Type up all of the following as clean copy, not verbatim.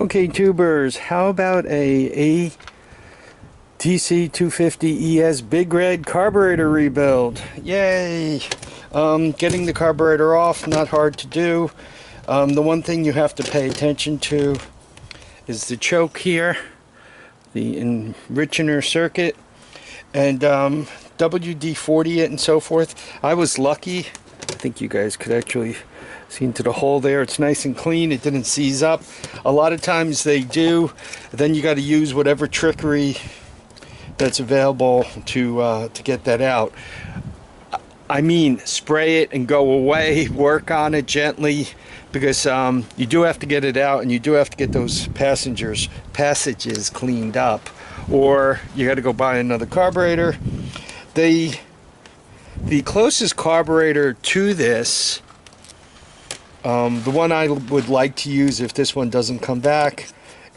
Okay, tubers, how about a ATC 250ES Big Red Carburetor Rebuild? Yay! Getting the carburetor off, not hard to do. The one thing you have to pay attention to is the choke here, the enrichener circuit, and WD-40 it and so forth. I was lucky. I think you guys could actually see into the hole there. It's nice and clean. It didn't seize up. A lot of times they do. Then you got to use whatever trickery that's available to get that out. I mean, spray it and go away. Work on it gently, because you do have to get it out, and you do have to get those passages cleaned up, or you got to go buy another carburetor. The closest carburetor to this, the one I would like to use if this one doesn't come back,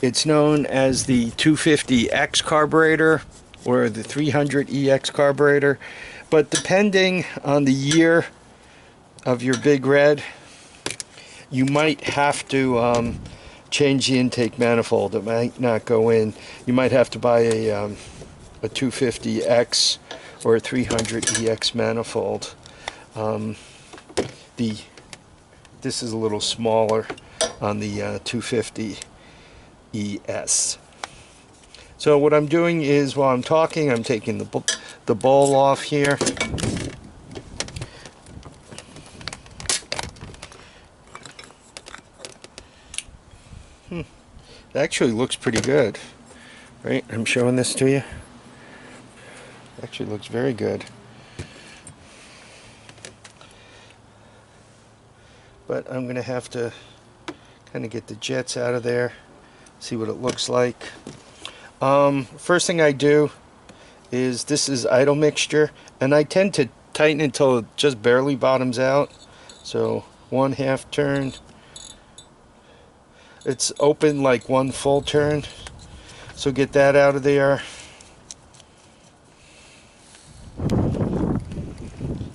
it's known as the 250X carburetor or the 300EX carburetor. But depending on the year of your Big Red, you might have to change the intake manifold. It might not go in. You might have to buy a 250X or a 300EX manifold. This is a little smaller on the 250ES. So what I'm doing is, while I'm talking, I'm taking the bowl off here. It actually looks pretty good, right? I'm showing this to you. It actually looks very good. But I'm going to have to kind of get the jets out of there, see what it looks like. First thing I do is, this is idle mixture, and I tend to tighten until it just barely bottoms out. So 1/2 turn. It's open like 1 full turn. So get that out of there.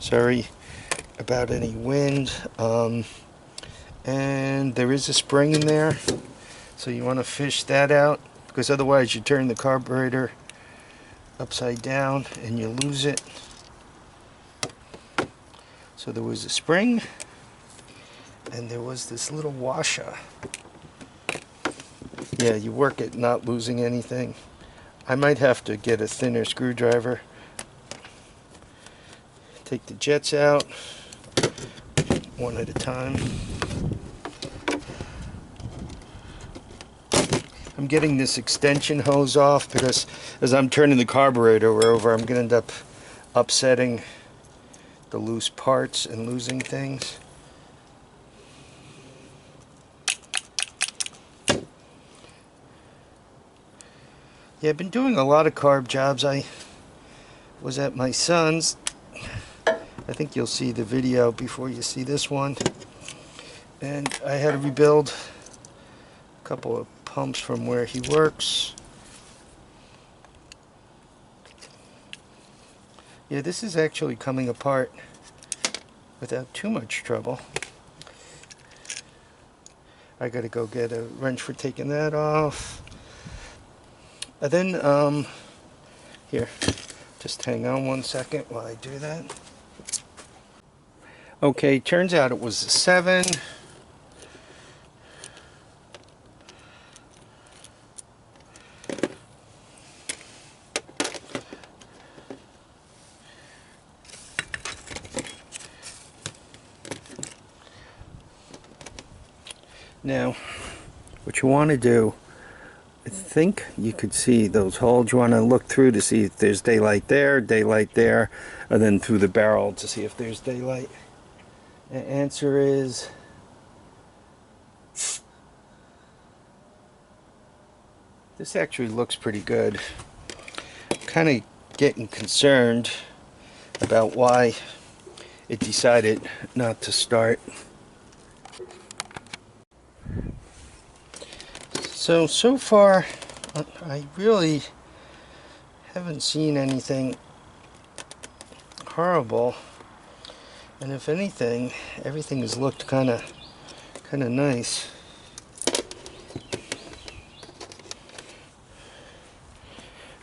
Sorry about any wind. And there is a spring in there, so you want to fish that out, because otherwise you turn the carburetor upside down and you lose it. So there was a spring, and there was this little washer. Yeah, you work at not losing anything. I might have to get a thinner screwdriver. Take the jets out one at a time. I'm getting this extension hose off because as I'm turning the carburetor over, I'm going to end up upsetting the loose parts and losing things. Yeah, I've been doing a lot of carb jobs. I was at my son's. I think you'll see the video before you see this one. And I had to rebuild a couple of pumps from where he works. Yeah, this is actually coming apart without too much trouble. I gotta go get a wrench for taking that off. And then, here, just hang on 1 second while I do that. Okay, turns out it was a 7. Now, what you want to do, I think you could see those holes. You want to look through to see if there's daylight there, and then through the barrel to see if there's daylight. The answer is this actually looks pretty good. I'm kind of getting concerned about why it decided not to start. So far, I really haven't seen anything horrible, and if anything, everything has looked kind of nice.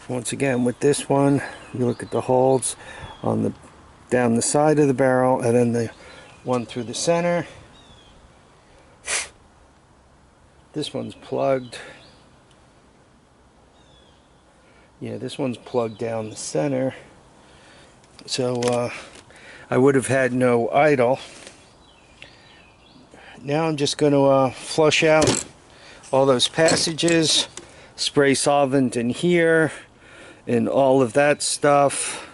Once again, with this one, you look at the holes on the down the side of the barrel, and then the one through the center. This one's plugged. Yeah, this one's plugged down the center. So I would have had no idle. Now I'm just going to flush out all those passages, spray solvent in here, and all of that stuff.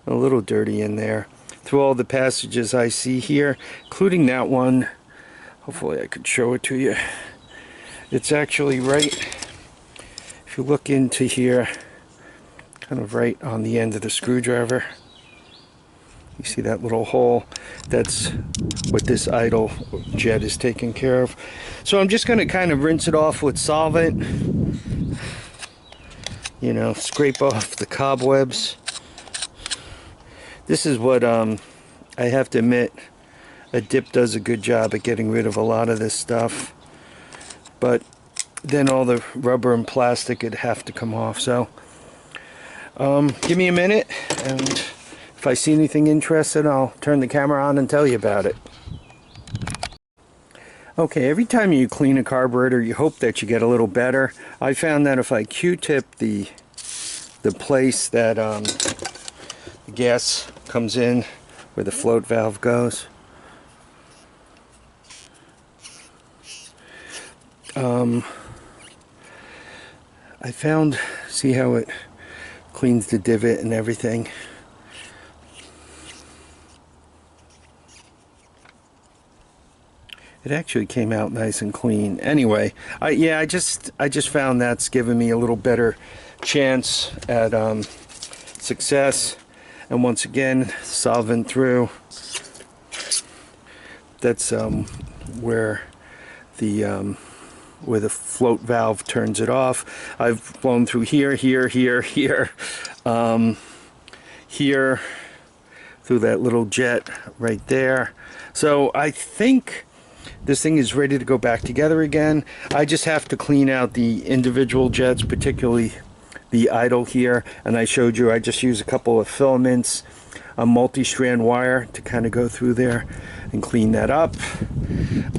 A little dirty in there. Through all the passages I see here, including that one. Hopefully I could show it to you. It's actually right, if you look into here, kind of right on the end of the screwdriver. You see that little hole? That's what this idle jet is taking care of. So I'm just going to kind of rinse it off with solvent. You know, scrape off the cobwebs. This is what I have to admit, a dip does a good job at getting rid of a lot of this stuff. But then all the rubber and plastic would have to come off. So give me a minute, and if I see anything interesting, I'll turn the camera on and tell you about it. Okay, every time you clean a carburetor, you hope that you get a little better. I found that if I Q-tip the place that the gas comes in, where the float valve goes, I found, see how it cleans the divot and everything. It actually came out nice and clean. Anyway, I just found that's given me a little better chance at success. And once again, solvent through. That's where the float valve turns it off. I've blown through here, here, here, through that little jet right there. So I think this thing is ready to go back together again. I just have to clean out the individual jets, particularly the idle here. And I showed you, I just use a couple of filaments, a multi-strand wire to kind of go through there and clean that up.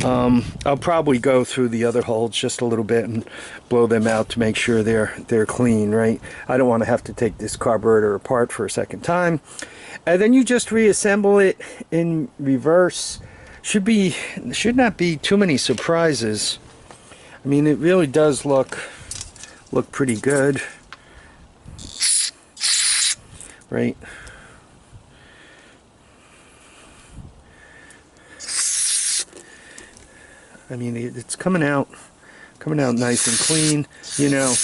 I'll probably go through the other holes just a little bit and blow them out to make sure they're clean, right? I don't want to have to take this carburetor apart for a second time. And then you just reassemble it in reverse. Should not be too many surprises. I mean, it really does look pretty good, right? I mean, it's coming out nice and clean. You know,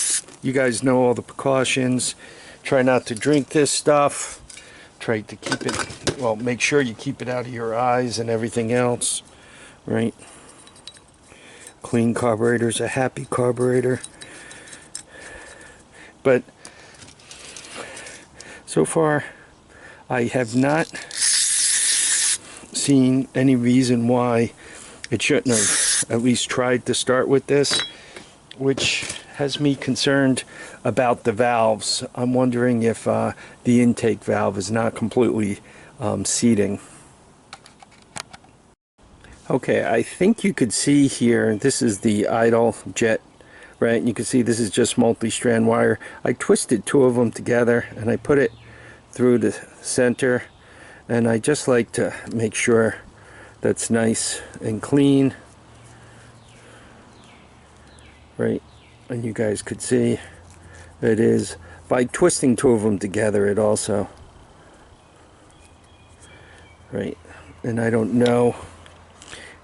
you guys know all the precautions. Try not to drink this stuff. Try to keep it, well, make sure you keep it out of your eyes and everything else, right? Clean carburetor's a happy carburetor. But so far, I have not seen any reason why it shouldn't have at least tried to start with this, which has me concerned about the valves. I'm wondering if the intake valve is not completely seating. Okay, I think you could see here, this is the idle jet, right? And you can see this is just multi-strand wire. I twisted two of them together and I put it through the center, and I just like to make sure that's nice and clean, right? And you guys could see it is. By twisting two of them together, it also, right? And I don't know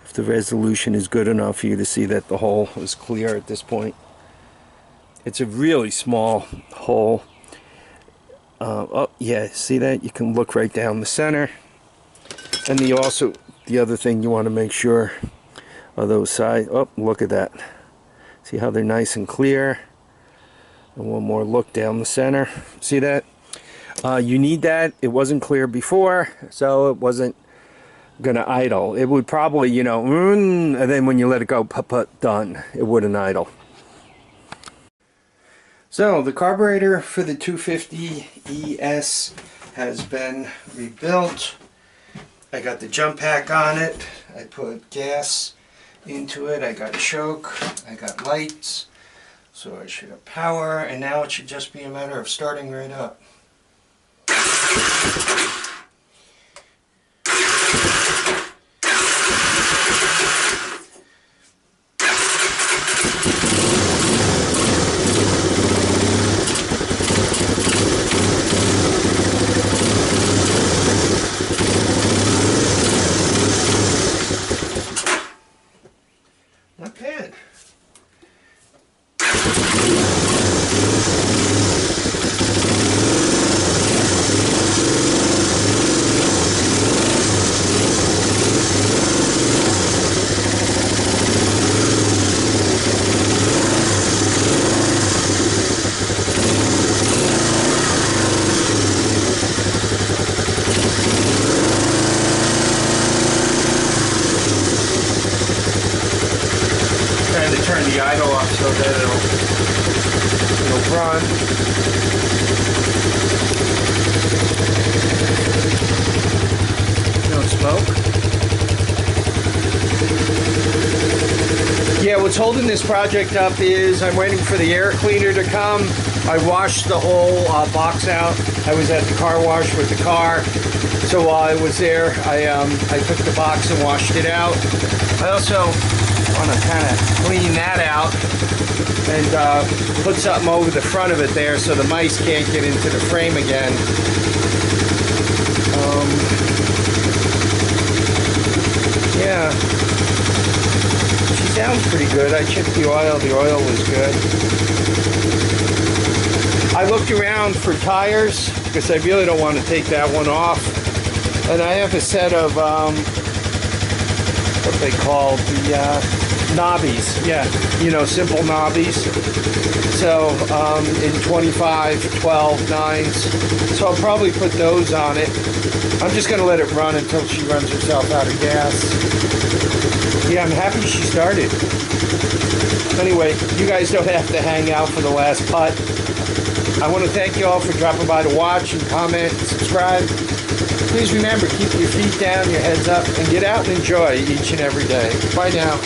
if the resolution is good enough for you to see that the hole is clear at this point. It's a really small hole. Oh yeah, see that? You can look right down the center. And the other thing you want to make sure are those sides. Oh, look at that. See how they're nice and clear? And one more look down the center. See that? You need that. It wasn't clear before, so it wasn't gonna idle. It would probably, you know, and then when you let it go, done. It wouldn't idle. So the carburetor for the 250ES has been rebuilt. I got the jump pack on it. I put gas into it. I got choke. I got lights. So I should have power, and now it should just be a matter of starting right up. Not bad. Trying to turn the idle off so that it'll run. No smoke. Yeah, what's holding this project up is I'm waiting for the air cleaner to come. I washed the whole box out. I was at the car wash with the car. So while I was there, I took the box and washed it out. I also want to kind of clean that out and put something over the front of it there so the mice can't get into the frame again. Yeah, she sounds pretty good. I checked the oil was good. I looked around for tires because I really don't want to take that one off, and I have a set of what they call the knobbies, yeah, you know, simple knobbies. So in 25, 12, 9s. So I'll probably put those on it. I'm just going to let it run until she runs herself out of gas. Yeah, I'm happy she started. Anyway, you guys don't have to hang out for the last putt. I want to thank you all for dropping by to watch and comment and subscribe. Please remember, keep your feet down, your heads up, and get out and enjoy each and every day. Bye now.